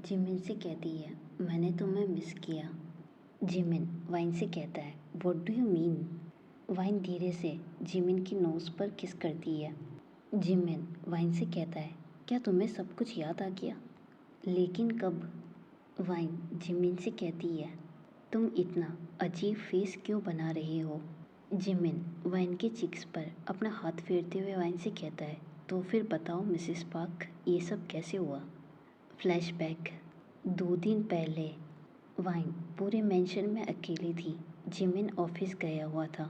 Jimin से कहती है, मैंने तुम्हें मिस किया। जिमिन वाइन से कहता है, what do you mean? Wine धीरे से जिमिन की नोज़ पर किस करती है। जिमिन वाइन से कहता है, क्या तुम्हें सब कुछ याद आ गया? लेकिन कब? वाइन जिमिन से कहती है, तुम इतना अजीब फेस क्यों बना रही हो? जिमिन वाइन के चिक्स पर अपना हाथ फेरते हुए वाइन से कहता है, तो फिर बताओ मिसेस पार्क, ये सब कैसे हुआ? फ्लैशबैक 2 दिन पहले वाइन पूरे मेंशन में अकेली थी। जिमिन ऑफिस गया हुआ था।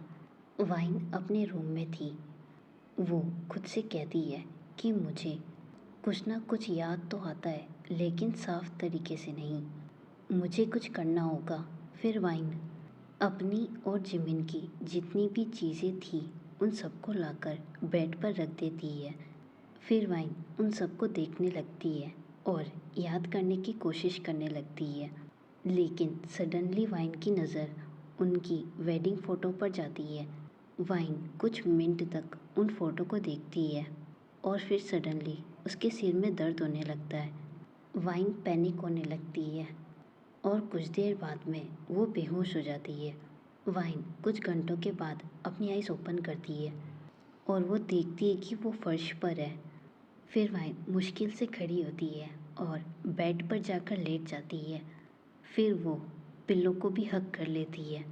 वाइन अपने रूम में थी। वो खुद से कहती है कि मुझे कुछ ना कुछ याद तो आता है, लेकिन साफ तरीके से नहीं। मुझे कुछ करना होगा। फिर वाइन अपनी और जिमिन की जितनी भी चीज़ें थी उन सबको लाकर बेड पर रख देती है। फिर वाइन उन सबको देखने लगती है और याद करने की कोशिश करने लगती है। लेकिन सडनली वाइन की नज़र उनकी वेडिंग फ़ोटो पर जाती है। वाइन कुछ मिनट तक उन फ़ोटो को देखती है और फिर सडनली उसके सिर में दर्द होने लगता है। वाइन पैनिक होने लगती है और कुछ देर बाद में वो बेहोश हो जाती है। वाइन कुछ घंटों के बाद अपनी आइज़ ओपन करती है और वो देखती है कि वो फर्श पर है। फिर वाइन मुश्किल से खड़ी होती है और बेड पर जाकर लेट जाती है। फिर वो पिल्लो को भी हग कर लेती है।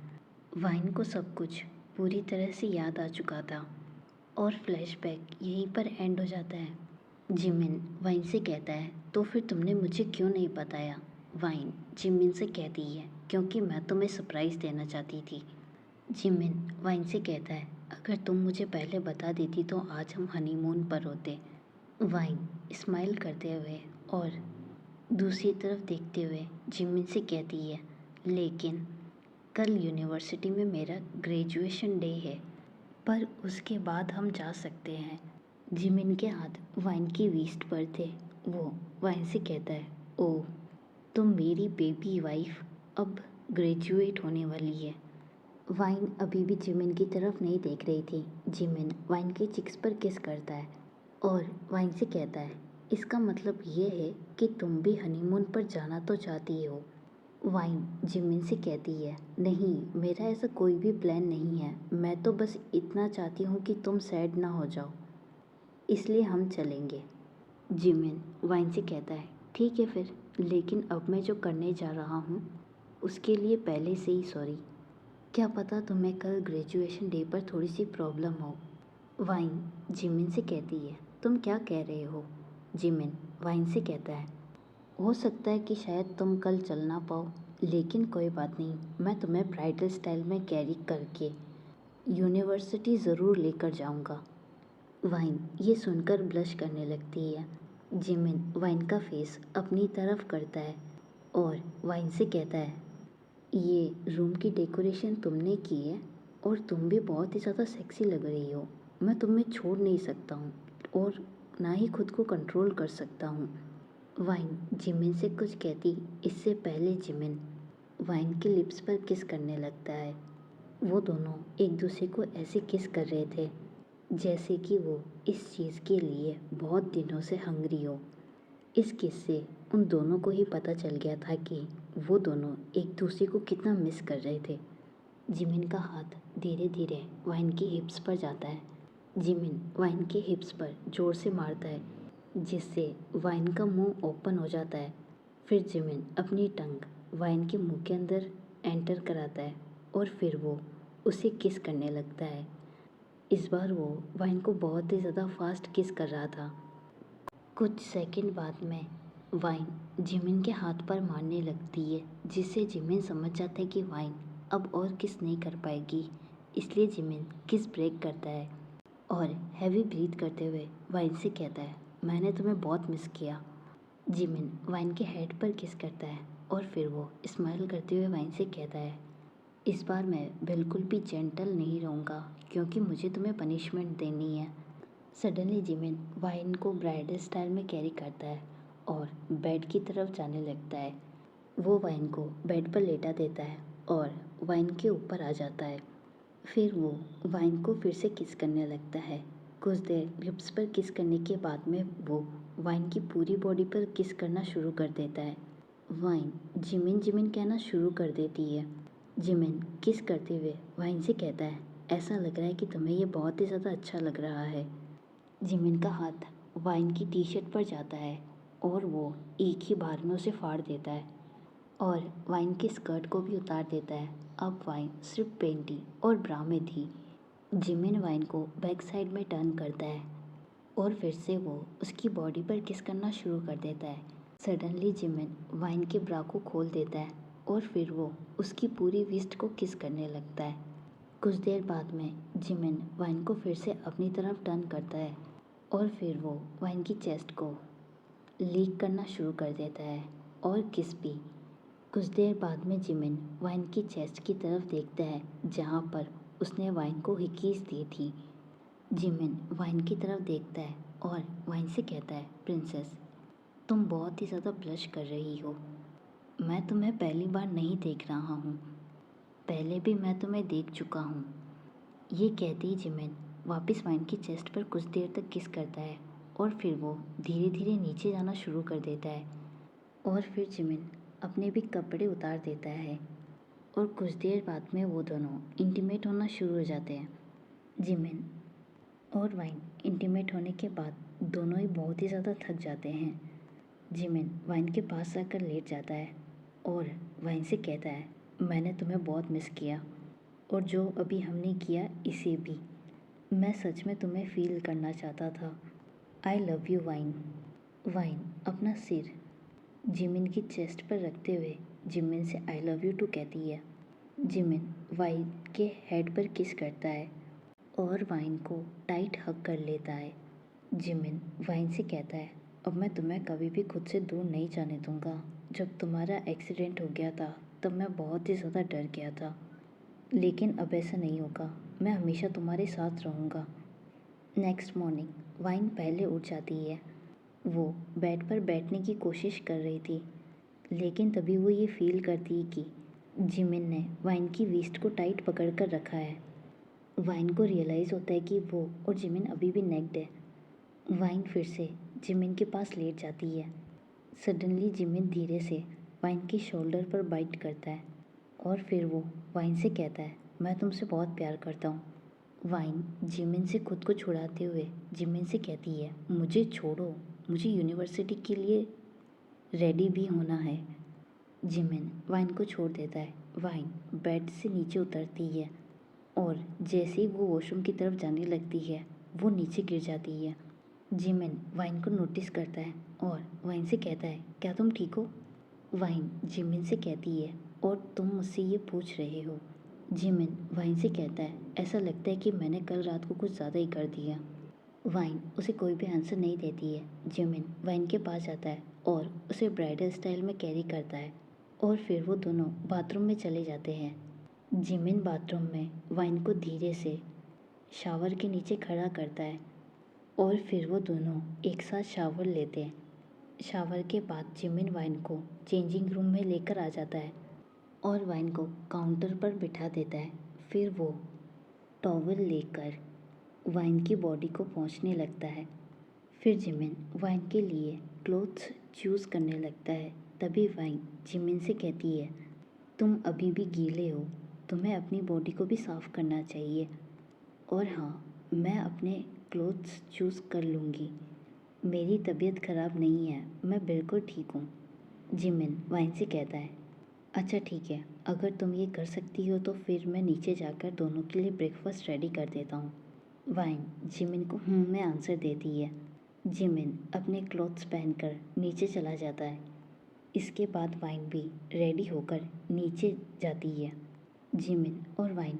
वाइन को सब कुछ पूरी तरह से याद आ चुका था और फ्लैशबैक यहीं पर एंड हो जाता है। जिमिन वाइन से कहता है, तो फिर तुमने मुझे क्यों नहीं बताया? वाइन जिमिन से कहती है, क्योंकि मैं तुम्हें सरप्राइज़ देना चाहती थी। जिमिन वाइन से कहता है, अगर तुम मुझे पहले बता देती तो आज हम हनीमून पर होते। वाइन स्माइल करते हुए और दूसरी तरफ देखते हुए जिमिन से कहती है, लेकिन कल यूनिवर्सिटी में मेरा ग्रेजुएशन डे है, पर उसके बाद हम जा सकते हैं। जिमिन के हाथ वाइन की वेस्ट पर थे। वो वाइन से कहता है, ओह, तो मेरी बेबी वाइफ अब ग्रेजुएट होने वाली है। वाइन अभी भी जिमिन की तरफ नहीं देख रही थी। जिमिन वाइन के चिक्स पर किस करता है और वाइन से कहता है, इसका मतलब ये है कि तुम भी हनीमून पर जाना तो चाहती हो। वाइन जिमिन से कहती है, नहीं, मेरा ऐसा कोई भी प्लान नहीं है। मैं तो बस इतना चाहती हूँ कि तुम सैड ना हो जाओ, इसलिए हम चलेंगे। जिमिन वाइन से कहता है, ठीक है फिर, लेकिन अब मैं जो करने जा रहा हूँ उसके लिए पहले से ही सॉरी। क्या पता तुम्हें कल ग्रेजुएशन डे पर थोड़ी सी प्रॉब्लम हो। वाइन जिमिन से कहती है, तुम क्या कह रहे हो? जिमिन वाइन से कहता है, हो सकता है कि शायद तुम कल चल ना पाओ, लेकिन कोई बात नहीं, मैं तुम्हें ब्राइडल स्टाइल में कैरी करके यूनिवर्सिटी ज़रूर लेकर जाऊंगा। वाइन ये सुनकर ब्लश करने लगती है। जिमिन वाइन का फेस अपनी तरफ करता है और वाइन से कहता है, ये रूम की डेकोरेशन तुमने की है और तुम भी बहुत ही ज़्यादा सेक्सी लग रही हो। मैं तुम्हें छोड़ नहीं सकता हूँ और ना ही खुद को कंट्रोल कर सकता हूँ। वाइन जिमिन से कुछ कहती इससे पहले जिमिन वाइन के लिप्स पर किस करने लगता है। वो दोनों एक दूसरे को ऐसे किस कर रहे थे जैसे कि वो इस चीज़ के लिए बहुत दिनों से हंग्री हो। इस किस से उन दोनों को ही पता चल गया था कि वो दोनों एक दूसरे को कितना मिस कर रहे थे। जिमिन का हाथ धीरे धीरे वाइन की हिप्स पर जाता है। जिमिन वाइन के हिप्स पर जोर से मारता है, जिससे वाइन का मुंह ओपन हो जाता है। फिर जिमिन अपनी टंग वाइन के मुंह के अंदर एंटर कराता है और फिर वो उसे किस करने लगता है। इस बार वो वाइन को बहुत ही ज़्यादा फास्ट किस कर रहा था। कुछ सेकंड बाद में वाइन जिमिन के हाथ पर मारने लगती है, जिससे जिमिन समझ जाता है कि वाइन अब और किस नहीं कर पाएगी। इसलिए जिमिन किस ब्रेक करता है और हैवी ब्रीथ करते हुए वाइन से कहता है, मैंने तुम्हें बहुत मिस किया। जिमिन वाइन के हेड पर किस करता है और फिर वो स्माइल करते हुए वाइन से कहता है, इस बार मैं बिल्कुल भी जेंटल नहीं रहूँगा क्योंकि मुझे तुम्हें पनिशमेंट देनी है। सडनली जिमिन वाइन को ब्राइडल स्टाइल में कैरी करता है और बेड की तरफ जाने लगता है। वो वाइन को बेड पर लेटा देता है और वाइन के ऊपर आ जाता है। फिर वो वाइन को फिर से किस करने लगता है। कुछ देर लिप्स पर किस करने के बाद में वो वाइन की पूरी बॉडी पर किस करना शुरू कर देता है। वाइन जिमिन जिमिन कहना शुरू कर देती है। जिमिन किस करते हुए वाइन से कहता है, ऐसा लग रहा है कि तुम्हें ये बहुत ही ज़्यादा अच्छा लग रहा है। जिमिन का हाथ वाइन की टी शर्ट पर जाता है और वो एक ही बार में उसे फाड़ देता है और वाइन की स्कर्ट को भी उतार देता है। अब वाइन सिर्फ पेंटी और ब्रा में थी। जिमिन वाइन को बैक साइड में टर्न करता है और फिर से वो उसकी बॉडी पर किस करना शुरू कर देता है। सडनली जिमिन वाइन के ब्रा को खोल देता है और फिर वो उसकी पूरी वेस्ट को किस करने लगता है। कुछ देर बाद में जिमिन वाइन को फिर से अपनी तरफ टर्न करता है और फिर वो वाइन की चेस्ट को लीक करना शुरू कर देता है और किस भी। कुछ देर बाद में जिमिन वाइन की चेस्ट की तरफ देखता है जहाँ पर उसने वाइन को हिकीस दी थी। जिमिन वाइन की तरफ देखता है और वाइन से कहता है, प्रिंसेस तुम बहुत ही ज़्यादा ब्लश कर रही हो। मैं तुम्हें पहली बार नहीं देख रहा हूँ, पहले भी मैं तुम्हें देख चुका हूँ। ये कहते ही जिमिन वापस वाइन की चेस्ट पर कुछ देर तक किस करता है और फिर वो धीरे धीरे नीचे जाना शुरू कर देता है और फिर जिमिन अपने भी कपड़े उतार देता है और कुछ देर बाद में वो दोनों इंटीमेट होना शुरू हो जाते हैं। जिमिन और वाइन इंटीमेट होने के बाद दोनों ही बहुत ही ज़्यादा थक जाते हैं। जिमिन वाइन के पास जाकर लेट जाता है और वाइन से कहता है, मैंने तुम्हें बहुत मिस किया और जो अभी हमने किया इसे भी। मैं सच में तुम्हें फील करना चाहता था। I love you wine. Wine अपना सिर जिमिन की चेस्ट पर रखते हुए जिमिन से आई लव यू टू कहती है। जिमिन वाइन के हेड पर किस करता है और वाइन को टाइट हग कर लेता है। जिमिन वाइन से कहता है, अब मैं तुम्हें कभी भी खुद से दूर नहीं जाने दूंगा। जब तुम्हारा एक्सीडेंट हो गया था तब मैं बहुत ही ज़्यादा डर गया था, लेकिन अब ऐसा नहीं होगा। मैं हमेशा तुम्हारे साथ रहूँगा। नेक्स्ट मॉर्निंग वाइन पहले उठ जाती है। वो बेड पर बैठने की कोशिश कर रही थी, लेकिन तभी वो ये फील करती कि जिमिन ने वाइन की वेस्ट को टाइट पकड़ कर रखा है। वाइन को रियलाइज़ होता है कि वो और जिमिन अभी भी नेक्ड है। वाइन फिर से जिमिन के पास लेट जाती है। सडनली जिमिन धीरे से वाइन की शोल्डर पर बाइट करता है और फिर वो वाइन से कहता है, मैं तुमसे बहुत प्यार करता हूँ। वाइन जिमिन से खुद को छुड़ाते हुए जिमिन से कहती है, मुझे छोड़ो, मुझे यूनिवर्सिटी के लिए रेडी भी होना है। जिमिन वाइन को छोड़ देता है। वाइन बेड से नीचे उतरती है और जैसे ही वो वॉशरूम की तरफ जाने लगती है वो नीचे गिर जाती है। जिमिन वाइन को नोटिस करता है और वाइन से कहता है, क्या तुम ठीक हो? वाइन जिमिन से कहती है, और तुम मुझसे ये पूछ रहे हो? जिमिन वाइन से कहता है, ऐसा लगता है कि मैंने कल रात को कुछ ज़्यादा ही कर दिया। वाइन उसे कोई भी आंसर नहीं देती है। जिमिन वाइन के पास जाता है और उसे ब्राइडल स्टाइल में कैरी करता है और फिर वो दोनों बाथरूम में चले जाते हैं। जिमिन बाथरूम में वाइन को धीरे से शावर के नीचे खड़ा करता है और फिर वो दोनों एक साथ शावर लेते हैं। शावर के बाद जिमिन वाइन को चेंजिंग रूम में लेकर आ जाता है और वाइन को काउंटर पर बिठा देता है। फिर वो टॉवल लेकर वाइन की बॉडी को पोंछने लगता है। फिर जिमिन वाइन के लिए क्लोथ्स चूज़ करने लगता है। तभी वाइन जिमिन से कहती है, तुम अभी भी गीले हो, तुम्हें अपनी बॉडी को भी साफ़ करना चाहिए। और हाँ, मैं अपने क्लोथ्स चूज़ कर लूँगी, मेरी तबीयत ख़राब नहीं है, मैं बिल्कुल ठीक हूँ। जिमिन वाइन से कहता है, अच्छा ठीक है, अगर तुम ये कर सकती हो तो फिर मैं नीचे जाकर दोनों के लिए ब्रेकफास्ट रेडी कर देता हूँ। वाइन जिमिन को में आंसर देती है। जिमिन अपने क्लोथ्स पहनकर नीचे चला जाता है। इसके बाद वाइन भी रेडी होकर नीचे जाती है। जिमिन और वाइन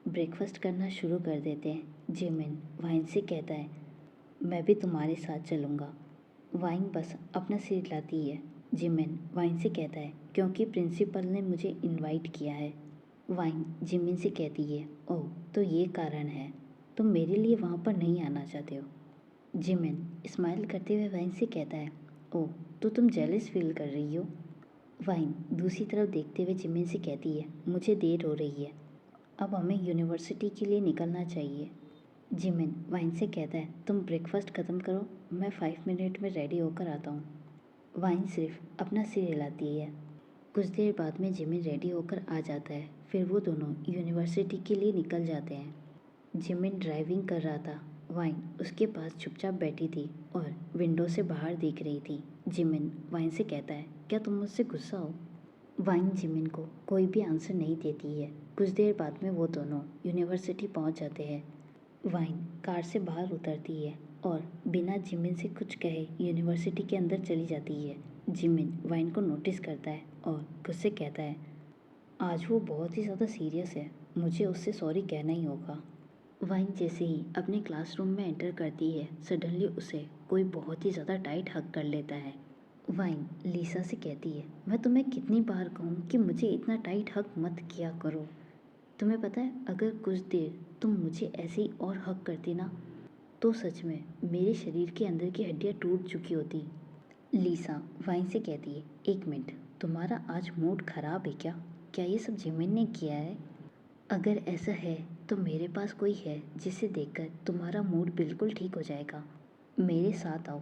ब्रेकफास्ट करना शुरू कर देते हैं। जिमिन वाइन से कहता है, मैं भी तुम्हारे साथ चलूँगा। वाइन बस अपना सिर हिलाती है। जिमिन वाइन से कहता है, क्योंकि प्रिंसिपल ने मुझे इनवाइट किया है। वाइन जिमिन से कहती है, ओह तो ये कारण है, तुम मेरे लिए वहाँ पर नहीं आना चाहते हो। जिमिन स्माइल करते हुए वाइन से कहता है, ओह तो तुम जेलस फील कर रही हो। वाइन दूसरी तरफ देखते हुए जिमिन से कहती है, मुझे देर हो रही है, अब हमें यूनिवर्सिटी के लिए निकलना चाहिए। जिमिन वाइन से कहता है, तुम ब्रेकफास्ट ख़त्म करो, मैं 5 मिनट में रेडी होकर आता हूँ। वाइन सिर्फ अपना सिर हिलाती है। कुछ देर बाद में जिमिन रेडी होकर आ जाता है। फिर वो दोनों यूनिवर्सिटी के लिए निकल जाते हैं। जिमिन ड्राइविंग कर रहा था। वाइन उसके पास चुपचाप बैठी थी और विंडो से बाहर देख रही थी। जिमिन वाइन से कहता है, क्या तुम मुझसे गुस्सा हो? वाइन जिमिन को कोई भी आंसर नहीं देती है। कुछ देर बाद में वो दोनों यूनिवर्सिटी पहुंच जाते हैं। वाइन कार से बाहर उतरती है और बिना जिमिन से कुछ कहे यूनिवर्सिटी के अंदर चली जाती है। जिमिन वाइन को नोटिस करता है और खुद से कहता है, आज वो बहुत ही ज़्यादा सीरियस है, मुझे उससे सॉरी कहना ही होगा। वाइन जैसे ही अपने क्लासरूम में एंटर करती है, सडनली उसे कोई बहुत ही ज़्यादा टाइट हग कर लेता है। वाइन लीसा से कहती है, मैं तुम्हें कितनी बार कहूँ कि मुझे इतना टाइट हग मत किया करो। तुम्हें पता है, अगर कुछ देर तुम मुझे ऐसे ही और हग करती ना, तो सच में मेरे शरीर के अंदर की हड्डियाँ टूट चुकी होती। लीसा वाइन से कहती है, एक मिनट, तुम्हारा आज मूड खराब है क्या? क्या ये सब जिमिन ने किया है? अगर ऐसा है तो मेरे पास कोई है जिसे देखकर तुम्हारा मूड बिल्कुल ठीक हो जाएगा। मेरे साथ आओ।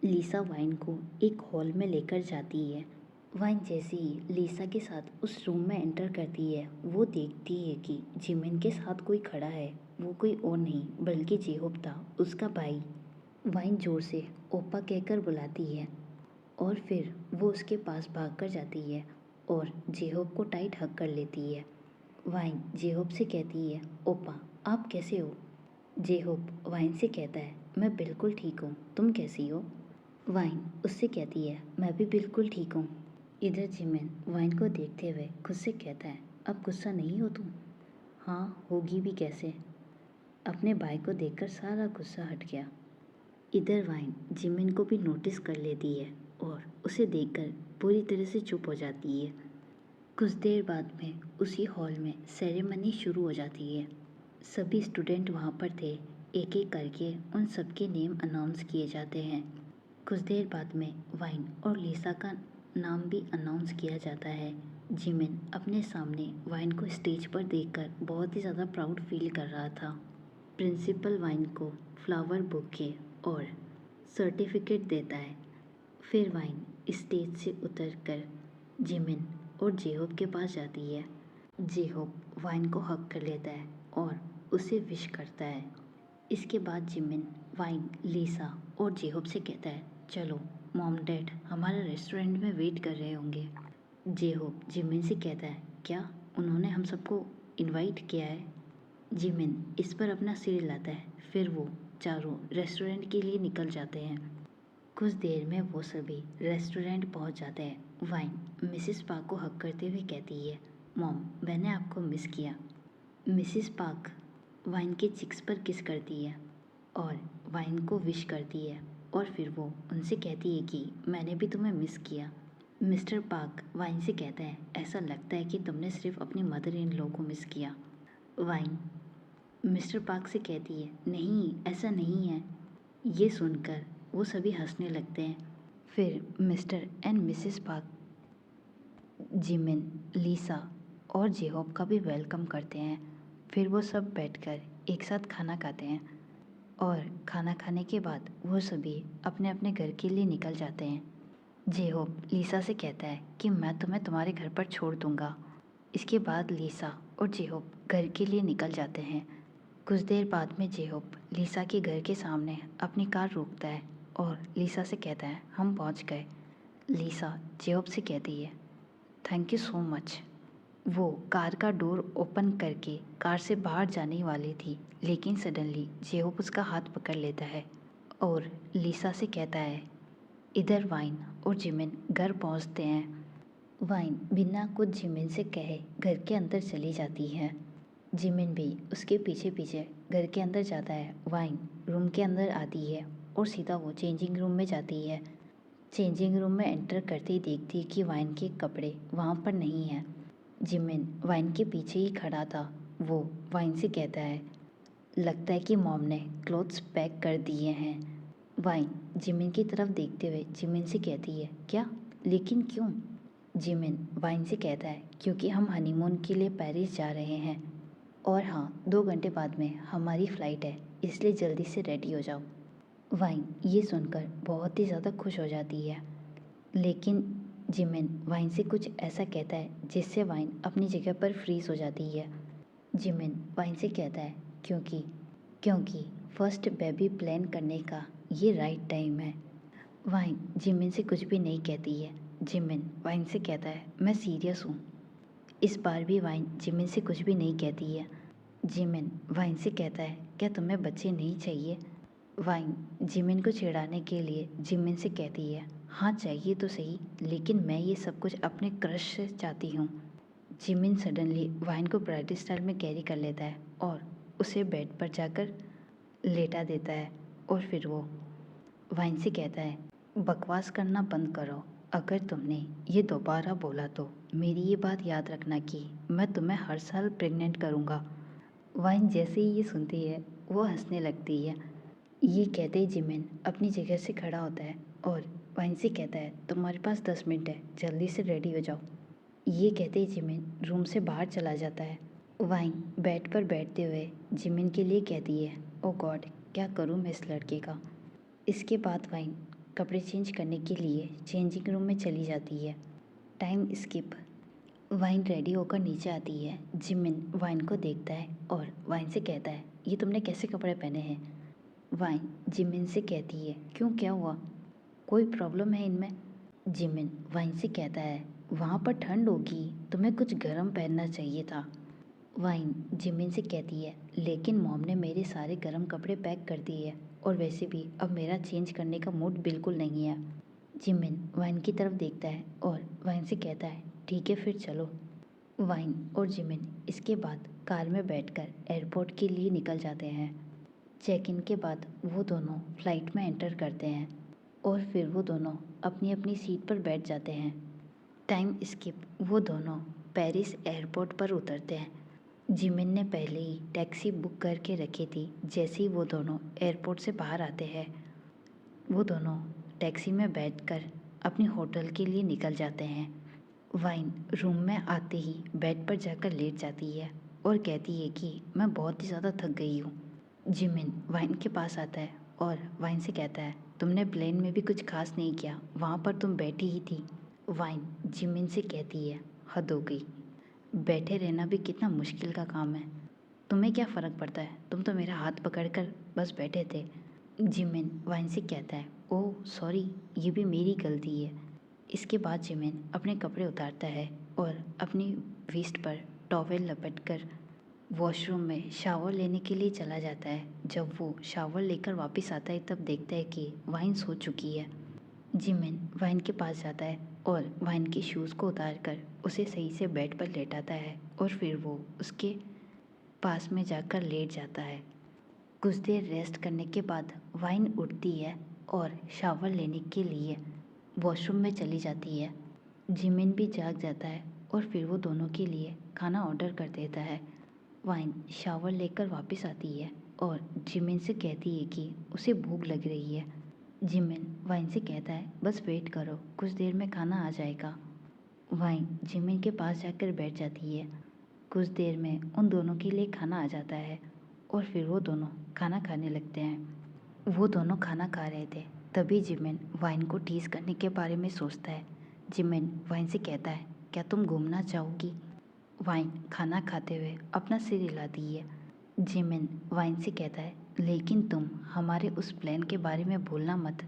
लीसा वाइन को एक हॉल में लेकर जाती है। वाइन जैसे ही लीसा के साथ उस रूम में एंटर करती है, वो देखती है कि जिमिन के साथ कोई खड़ा है। वो कोई और नहीं बल्कि जेहोब था, उसका भाई। वाइन जोर से ओपा कहकर बुलाती है और फिर वो उसके पास भागकर जाती है और जेहोब को टाइट हग कर लेती है। वाइन जेहोब से कहती है, ओपा आप कैसे हो? जेहोब वाइन से कहता है, मैं बिल्कुल ठीक हूँ, तुम कैसी हो? वाइन उससे कहती है, मैं भी बिल्कुल ठीक हूँ। इधर जिमिन वाइन को देखते हुए खुद से कहता है, अब गुस्सा नहीं हो तुम? हाँ, होगी भी कैसे। अपने भाई को देखकर सारा गुस्सा हट गया। इधर वाइन जिमिन को भी नोटिस कर लेती है और उसे देखकर पूरी तरह से चुप हो जाती है। कुछ देर बाद में उसी हॉल में सेरेमनी शुरू हो जाती है। सभी स्टूडेंट वहाँ पर थे। एक एक करके उन सबके नेम अनाउंस किए जाते हैं। कुछ देर बाद में वाइन और लीसा का नाम भी अनाउंस किया जाता है। जिमिन अपने सामने वाइन को स्टेज पर देखकर बहुत ही ज़्यादा प्राउड फील कर रहा था। प्रिंसिपल वाइन को फ्लावर बुके और सर्टिफिकेट देता है। फिर वाइन स्टेज से उतरकर जिमिन और जेहोब के पास जाती है। जेहोब वाइन को हग कर लेता है और उसे विश करता है। इसके बाद जिमिन वाइन, लीसा और जेहोब से कहता है, चलो मॉम डैड हमारे रेस्टोरेंट में वेट कर रहे होंगे। जेहोब जिमिन से कहता है, क्या उन्होंने हम सबको इनवाइट किया है? जिमिन इस पर अपना सिर हिलाता है। फिर वो चारों रेस्टोरेंट के लिए निकल जाते हैं। कुछ देर में वो सभी रेस्टोरेंट पहुंच जाते हैं। वाइन मिसिस पार्क को हक करते हुए कहती है, मॉम मैंने आपको मिस किया। मिसिस पार्क वाइन के चिक्स पर किस करती है और वाइन को विश करती है और फिर वो उनसे कहती है कि मैंने भी तुम्हें मिस किया। मिस्टर पार्क वाइन से कहता है, ऐसा लगता है कि तुमने सिर्फ अपनी मदर इन लॉ को मिस किया। वाइन मिस्टर पार्क से कहती है, नहीं ऐसा नहीं है। ये सुनकर वो सभी हंसने लगते हैं। फिर Mr and Mrs Park Jimin, Lisa और जेहोब का भी वेलकम करते हैं। फिर वो सब बैठकर एक साथ खाना खाते हैं और खाना खाने के बाद वो सभी अपने अपने घर के लिए निकल जाते हैं। जेहोब लीसा से कहता है कि मैं तुम्हें तुम्हारे घर पर छोड़ दूंगा। इसके बाद लीसा और जेहोब घर के लिए निकल जाते हैं। कुछ देर बाद में जेहोब लीसा के घर के सामने अपनी कार रोकता है और लीसा से कहता है, हम पहुंच गए। लीसा जेहोब से कहती है, थैंक यू सो मच। वो कार का डोर ओपन करके कार से बाहर जाने वाली थी, लेकिन सडनली जेहोब उसका हाथ पकड़ लेता है और लीसा से कहता है। इधर वाइन और जिमिन घर पहुंचते हैं। वाइन बिना कुछ जिमिन से कहे घर के अंदर चली जाती है। जिमिन भी उसके पीछे पीछे घर के अंदर जाता है। वाइन रूम के अंदर आती है और सीधा वो चेंजिंग रूम में जाती है। चेंजिंग रूम में एंटर करते ही देखती है कि वाइन के कपड़े वहाँ पर नहीं हैं। जिमिन वाइन के पीछे ही खड़ा था। वो वाइन से कहता है, लगता है कि मॉम ने क्लोथ्स पैक कर दिए हैं। वाइन जिमिन की तरफ देखते हुए जिमिन से कहती है, क्या, लेकिन क्यों? जिमिन वाइन से कहता है, क्योंकि हम हनीमून के लिए पेरिस जा रहे हैं और हाँ, 2 घंटे बाद में हमारी फ़्लाइट है। इसलिए जल्दी से रेडी हो जाओ। वाइन ये सुनकर बहुत ही ज़्यादा खुश हो जाती है, लेकिन जिमिन वाइन से कुछ ऐसा कहता है जिससे वाइन अपनी जगह पर फ्रीज हो जाती है। जिमिन वाइन से कहता है क्योंकि फर्स्ट बेबी प्लान करने का ये राइट टाइम है। वाइन जिमिन से कुछ भी नहीं कहती है। जिमिन वाइन से कहता है मैं सीरियस हूँ। इस बार भी वाइन जिमिन से कुछ भी नहीं कहती है। जिमिन वाइन से कहता है क्या तुम्हें बच्चे नहीं चाहिए? वाइन जिमिन को चिढ़ाने के लिए जिमिन से कहती है हाँ चाहिए तो सही, लेकिन मैं ये सब कुछ अपने क्रश से चाहती हूँ। जिमिन सडनली वाइन को ब्राइडल स्टाइल में कैरी कर लेता है और उसे बेड पर जाकर लेटा देता है और फिर वो वाइन से कहता है बकवास करना बंद करो। अगर तुमने ये दोबारा बोला तो मेरी ये बात याद रखना कि मैं तुम्हें हर साल प्रेग्नेंट करूँगा। वाइन जैसे ही ये सुनती है वो हंसने लगती है। ये कहते ही जिमिन अपनी जगह से खड़ा होता है और वाइन से कहता है तुम्हारे पास 10 मिनट है, जल्दी से रेडी हो जाओ। ये कहते ही जिमिन रूम से बाहर चला जाता है। वाइन बेड पर बैठते हुए जिमिन के लिए कहती है ओ गॉड, क्या करूँ मैं इस लड़के का। इसके बाद वाइन कपड़े चेंज करने के लिए चेंजिंग रूम में चली जाती है। Time skip. वाइन रेडी होकर नीचे आती है। जिमिन वाइन को देखता है और वाइन से कहता है ये तुमने कैसे कपड़े पहने हैं? वाइन जिमिन से कहती है क्यों, क्या हुआ, कोई प्रॉब्लम है इनमें? जिमिन वाइन से कहता है वहाँ पर ठंड होगी, तुम्हें कुछ गर्म पहनना चाहिए था। वाइन जिमिन से कहती है लेकिन मॉम ने मेरे सारे गर्म कपड़े पैक कर दिए हैं और वैसे भी अब मेरा चेंज करने का मूड बिल्कुल नहीं है। जिमिन वाइन की तरफ देखता है और वाइन से कहता है ठीक है फिर चलो। वाइन और जिमिन इसके बाद कार में बैठकर एयरपोर्ट के लिए निकल जाते हैं। चेक इन के बाद वो दोनों फ्लाइट में एंटर करते हैं और फिर वो दोनों अपनी अपनी सीट पर बैठ जाते हैं। Time skip. वो दोनों पेरिस एयरपोर्ट पर उतरते हैं। जिमिन ने पहले ही टैक्सी बुक करके रखी थी। जैसे ही वो दोनों एयरपोर्ट से बाहर आते हैं वो दोनों टैक्सी में बैठकर अपनी होटल के लिए निकल जाते हैं। वाइन रूम में आते ही बेड पर जाकर लेट जाती है और कहती है कि मैं बहुत ही ज़्यादा थक गई हूँ। जिमिन वाइन के पास आता है और वाइन से कहता है तुमने प्लेन में भी कुछ खास नहीं किया, वहाँ पर तुम बैठी ही थी। वाइन जिमिन से कहती है हद हो गई, बैठे रहना भी कितना मुश्किल का काम है, तुम्हें क्या फ़र्क पड़ता है, तुम तो मेरा हाथ पकड़कर बस बैठे थे। जिमिन वाइन से कहता है ओह सॉरी, ये भी मेरी गलती है। इसके बाद जिमिन अपने कपड़े उतारता है और अपनी वेस्ट पर टॉवेल लपेटकर वॉशरूम में शावर लेने के लिए चला जाता है। जब वो शावर लेकर वापस आता है तब देखता है कि वाइन सो चुकी है। जिमिन वाइन के पास जाता है और वाइन के शूज़ को उतारकर उसे सही से बेड पर लेटाता है और फिर वो उसके पास में जाकर लेट जाता है। कुछ देर रेस्ट करने के बाद वाइन उठती है और शावर लेने के लिए वॉशरूम में चली जाती है। जिमिन भी जाग जाता है और फिर वो दोनों के लिए खाना ऑर्डर कर देता है। वाइन शावर लेकर वापस आती है और जिमिन से कहती है कि उसे भूख लग रही है। जिमिन वाइन से कहता है बस वेट करो, कुछ देर में खाना आ जाएगा। वाइन जिमिन के पास जाकर बैठ जाती है। कुछ देर में उन दोनों के लिए खाना आ जाता है और फिर वो दोनों खाना खाने लगते हैं। वो दोनों खाना खा रहे थे तभी जिमिन वाइन को टीज़ करने के बारे में सोचता है। जिमिन वाइन से कहता है क्या तुम घूमना चाहोगी? वाइन खाना खाते हुए अपना सिर हिलाती है। जिमिन वाइन से कहता है लेकिन तुम हमारे उस प्लान के बारे में भूलना मत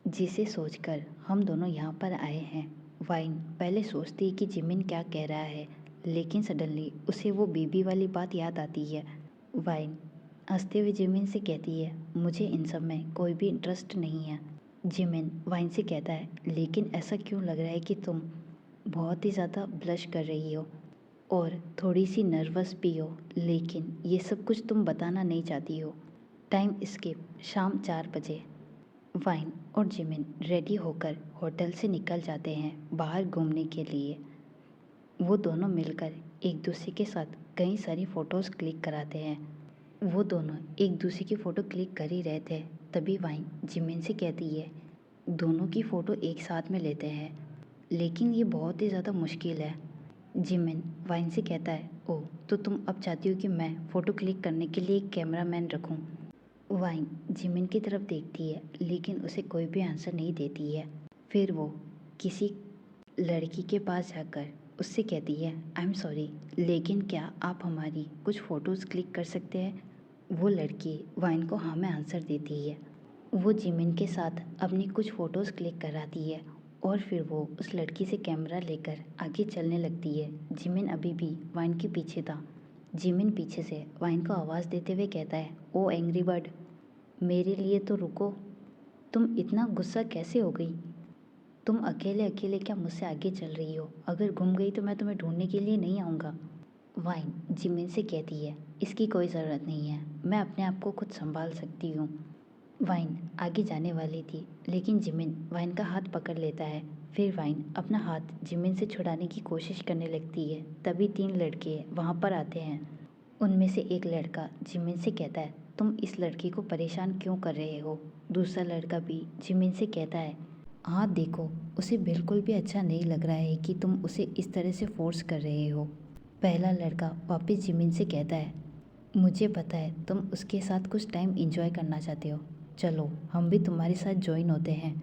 जिसे सोचकर हम दोनों यहाँ पर आए हैं। वाइन पहले सोचती है कि जिमिन क्या कह रहा है, लेकिन सडनली उसे वो बेबी वाली बात याद आती है। वाइन हंसते हुए जिमिन से कहती है मुझे इन सब में कोई भी इंटरेस्ट नहीं है। जिमिन वाइन से कहता है लेकिन ऐसा क्यों लग रहा है कि तुम बहुत ही ज़्यादा ब्लश कर रही हो और थोड़ी सी नर्वस भी हो, लेकिन ये सब कुछ तुम बताना नहीं चाहती हो। Time skip. शाम 4 बजे। वाइन और जिमिन रेडी होकर होटल से निकल जाते हैं बाहर घूमने के लिए। वो दोनों मिलकर एक दूसरे के साथ कई सारी फ़ोटोज़ क्लिक कराते हैं। वो दोनों एक दूसरे की फ़ोटो क्लिक कर ही रहे थे तभी वाइन जिमिन से कहती है दोनों की फ़ोटो एक साथ में लेते हैं, लेकिन ये बहुत ही ज़्यादा मुश्किल है। जिमिन वाइन से कहता है ओह तो तुम अब चाहती हो कि मैं फ़ोटो क्लिक करने के लिए एक कैमरा मैन रखूं? वाइन जिमिन की तरफ देखती है लेकिन उसे कोई भी आंसर नहीं देती है। फिर वो किसी लड़की के पास जाकर उससे कहती है, आई एम सॉरी, लेकिन क्या आप हमारी कुछ फ़ोटोज़ क्लिक कर सकते हैं? वो लड़की वाइन को हाँ में आंसर देती है। वो जिमिन के साथ अपनी कुछ फ़ोटोज़ क्लिक कराती है और फिर वो उस लड़की से कैमरा लेकर आगे चलने लगती है। जिमिन अभी भी वाइन के पीछे था। जिमिन पीछे से वाइन को आवाज़ देते हुए कहता है, ओ एंग्री बर्ड, मेरे लिए तो रुको। तुम इतना गुस्सा कैसे हो गई? तुम अकेले अकेले क्या मुझसे आगे चल रही हो? अगर गुम गई तो मैं तुम्हें ढूंढने के लिए नहीं आऊँगा। वाइन जिमिन से कहती है, इसकी कोई ज़रूरत नहीं है, मैं अपने आप को खुद संभाल सकती हूँ। वाइन आगे जाने वाली थी लेकिन जिमिन वाइन का हाथ पकड़ लेता है। फिर वाइन अपना हाथ जिमिन से छुड़ाने की कोशिश करने लगती है। तभी 3 लड़के वहाँ पर आते हैं। उनमें से एक लड़का जिमिन से कहता है, तुम इस लड़की को परेशान क्यों कर रहे हो? दूसरा लड़का भी जिमिन से कहता है, हाँ देखो, उसे बिल्कुल भी अच्छा नहीं लग रहा है कि तुम उसे इस तरह से फोर्स कर रहे हो। पहला लड़का वापस जिमिन से कहता है, मुझे पता है तुम उसके साथ कुछ टाइम एंजॉय करना चाहते हो, चलो हम भी तुम्हारे साथ ज्वाइन होते हैं।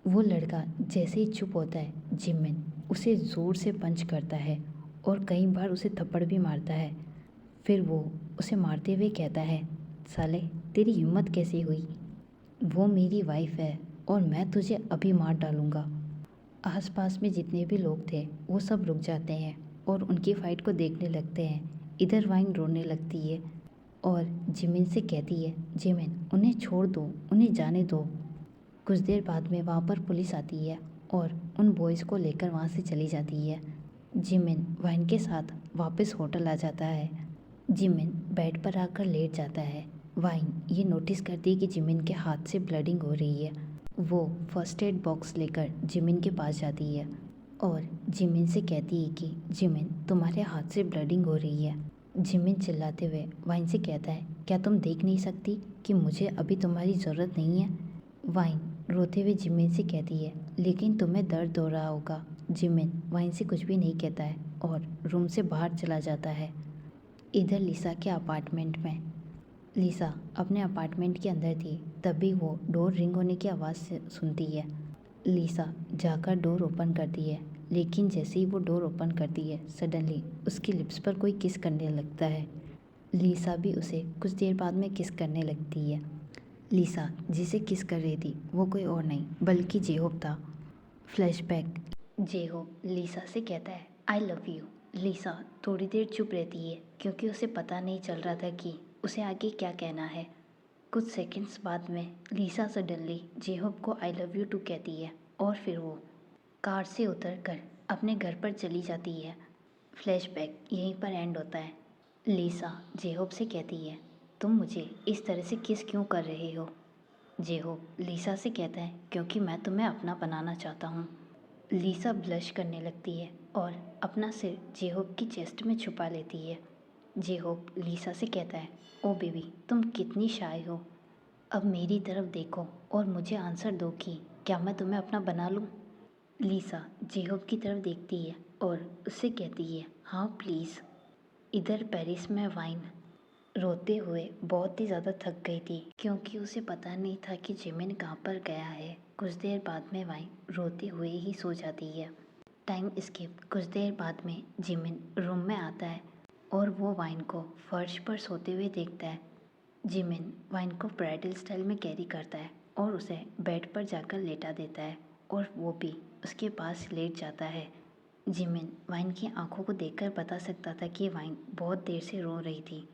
वो लड़का जैसे ही चुप होता है, जिमिन उसे ज़ोर से पंच करता है और कई बार उसे थप्पड़ भी मारता है। फिर वो उसे मारते हुए कहता है, साले तेरी हिम्मत कैसी हुई? वो मेरी वाइफ है और मैं तुझे अभी मार डालूँगा। आसपास में जितने भी लोग थे वो सब रुक जाते हैं और उनकी फ़ाइट को देखने लगते हैं। इधर वाइन रोने लगती है और जिमिन से कहती है, जिमिन उन्हें छोड़ दो, उन्हें जाने दो। कुछ देर बाद में वहाँ पर पुलिस आती है और उन बॉयज़ को लेकर वहाँ से चली जाती है। जिमिन वाइन के साथ वापस होटल आ जाता है। जिमिन बेड पर आकर लेट जाता है। वाइन ये नोटिस करती है कि जिमिन के हाथ से ब्लडिंग हो रही है। वो फर्स्ट एड बॉक्स लेकर जिमिन के पास जाती है और जिमिन से कहती है कि जिमिन तुम्हारे हाथ से ब्लडिंग हो रही है। जिमिन चिल्लाते हुए वाइन से कहता है, क्या तुम देख नहीं सकती कि मुझे अभी तुम्हारी ज़रूरत नहीं है? वाइन रोते हुए जिमिन से कहती है, लेकिन तुम्हें दर्द हो रहा होगा। जिमिन वाइन से कुछ भी नहीं कहता है और रूम से बाहर चला जाता है। इधर लिसा के अपार्टमेंट में लिसा अपने अपार्टमेंट के अंदर थी। तभी वो डोर रिंग होने की आवाज़ सुनती है। लिसा जाकर डोर ओपन करती है लेकिन जैसे ही वो डोर ओपन करती है, सडनली उसकी लिप्स पर कोई किस करने लगता है। लिसा भी उसे कुछ देर बाद में किस करने लगती है। लिसा जिसे किस कर रही थी वो कोई और नहीं बल्कि जेहोब था। फ्लैशबैक। जेहोब लिसा से कहता है, आई लव यू। लिसा थोड़ी देर चुप रहती है क्योंकि उसे पता नहीं चल रहा था कि उसे आगे क्या कहना है। कुछ सेकंड्स बाद में लिसा सडनली जेहोब को आई लव यू टू कहती है और फिर वो कार से उतरकर अपने घर पर चली जाती है। फ्लैशबैक यहीं पर एंड होता है। लिसा जेहोब से कहती है, तुम मुझे इस तरह से किस क्यों कर रहे हो? जेहोब लिसा से कहता है, क्योंकि मैं तुम्हें अपना बनाना चाहता हूँ। लिसा ब्लश करने लगती है और अपना सिर जेहोब की चेस्ट में छुपा लेती है। जेहोब लिसा से कहता है, ओ बेबी तुम कितनी शाय हो। अब मेरी तरफ देखो और मुझे आंसर दो कि क्या मैं तुम्हें अपना बना लूँ? लिसा जेहोब की तरफ देखती है और उससे कहती है, हाँ प्लीज़। इधर पेरिस में वाइन रोते हुए बहुत ही ज़्यादा थक गई थी क्योंकि उसे पता नहीं था कि जिमिन कहाँ पर गया है। कुछ देर बाद में वाइन रोते हुए ही सो जाती है। Time skip. कुछ देर बाद में जिमिन रूम में आता है और वो वाइन को फर्श पर सोते हुए देखता है। जिमिन वाइन को ब्राइडल स्टाइल में कैरी करता है और उसे बेड पर जाकर लेटा देता है और वो भी उसके पास लेट जाता है। जिमिन वाइन की आंखों को देखकर बता सकता था कि वाइन बहुत देर से रो रही थी।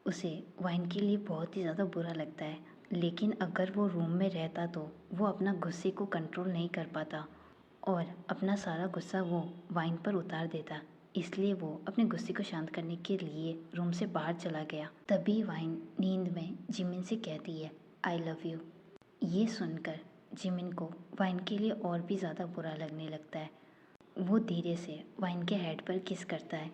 उसे वाइन के लिए बहुत ही ज़्यादा बुरा लगता है, लेकिन अगर वो रूम में रहता तो वो अपना गुस्से को कंट्रोल नहीं कर पाता और अपना सारा गुस्सा वो वाइन पर उतार देता। इसलिए वो अपने गुस्से को शांत करने के लिए रूम से बाहर चला गया। तभी वाइन नींद में जिमिन से कहती है, आई लव यू। ये सुनकर जिमिन को वाइन के लिए और भी ज़्यादा बुरा लगने लगता है। वो धीरे से वाइन के हेड पर किस करता है